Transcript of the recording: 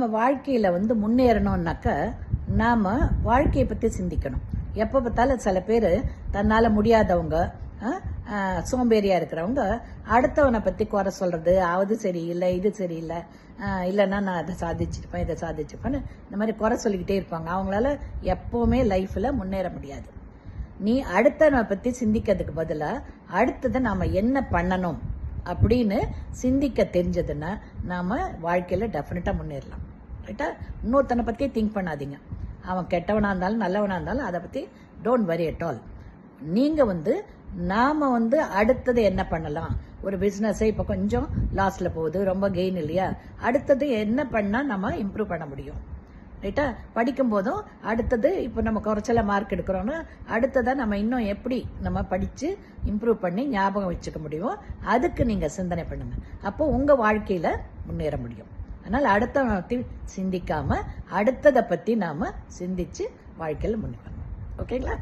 நாம் வாழ்க்கையில் வந்து முன்னேறணும்னாக்க நாம் வாழ்க்கையை பற்றி சிந்திக்கணும். எப்போ பார்த்தாலும் சில பேர் தன்னால் முடியாதவங்க, சோம்பேறியாக இருக்கிறவங்க அடுத்தவனை பற்றி குறை சொல்கிறது, அது சரியில்லை, இது சரியில்லை, இல்லைன்னா நான் அதை சாதிச்சிருப்பேன், இதை சாதிச்சிருப்பேன்னு இந்த மாதிரி குறை சொல்லிக்கிட்டே இருப்பாங்க. அவங்களால எப்போவுமே லைஃப்பில் முன்னேற முடியாது. நீ அடுத்தவனை பற்றி சிந்திக்கிறதுக்கு பதிலாக அடுத்ததை நாம் என்ன பண்ணணும் அப்படின்னு சிந்திக்க தெரிஞ்சதுன்னா நாம் வாழ்க்கையில் டெஃபினட்டாக முன்னேறலாம். ரைட்டா? இன்னொருத்தனை பற்றி திங்க் பண்ணாதீங்க. அவன் கெட்டவனாக இருந்தாலும் நல்லவனாக இருந்தாலும் அதை பற்றி டோன்ட் வரி அட் ஆல். நீங்கள் வந்து நாம் வந்து அடுத்தது என்ன பண்ணலாம், ஒரு பிஸ்னஸை இப்போ கொஞ்சம் லாஸில் போகுது, ரொம்ப கெயின் இல்லையா, அடுத்தது என்ன பண்ணால் நம்ம இம்ப்ரூவ் பண்ண முடியும். ரைட்டா? படிக்கும் போதும் அடுத்தது இப்போ நம்ம குறைச்சல மார்க் எடுக்கிறோன்னா அடுத்ததாக நம்ம இன்னும் எப்படி நம்ம படித்து இம்ப்ரூவ் பண்ணி ஞாபகம் வச்சுக்க முடியும், அதுக்கு நீங்கள் சிந்தனை பண்ணுங்க. அப்போ உங்கள் வாழ்க்கையில் முன்னேற முடியும். அதனால் அடுத்தவனை பற்றி சிந்திக்காமல் அடுத்ததை பற்றி நாம் சிந்தித்து வாழ்க்கையில் முன்னேறணும். ஓகேங்களா?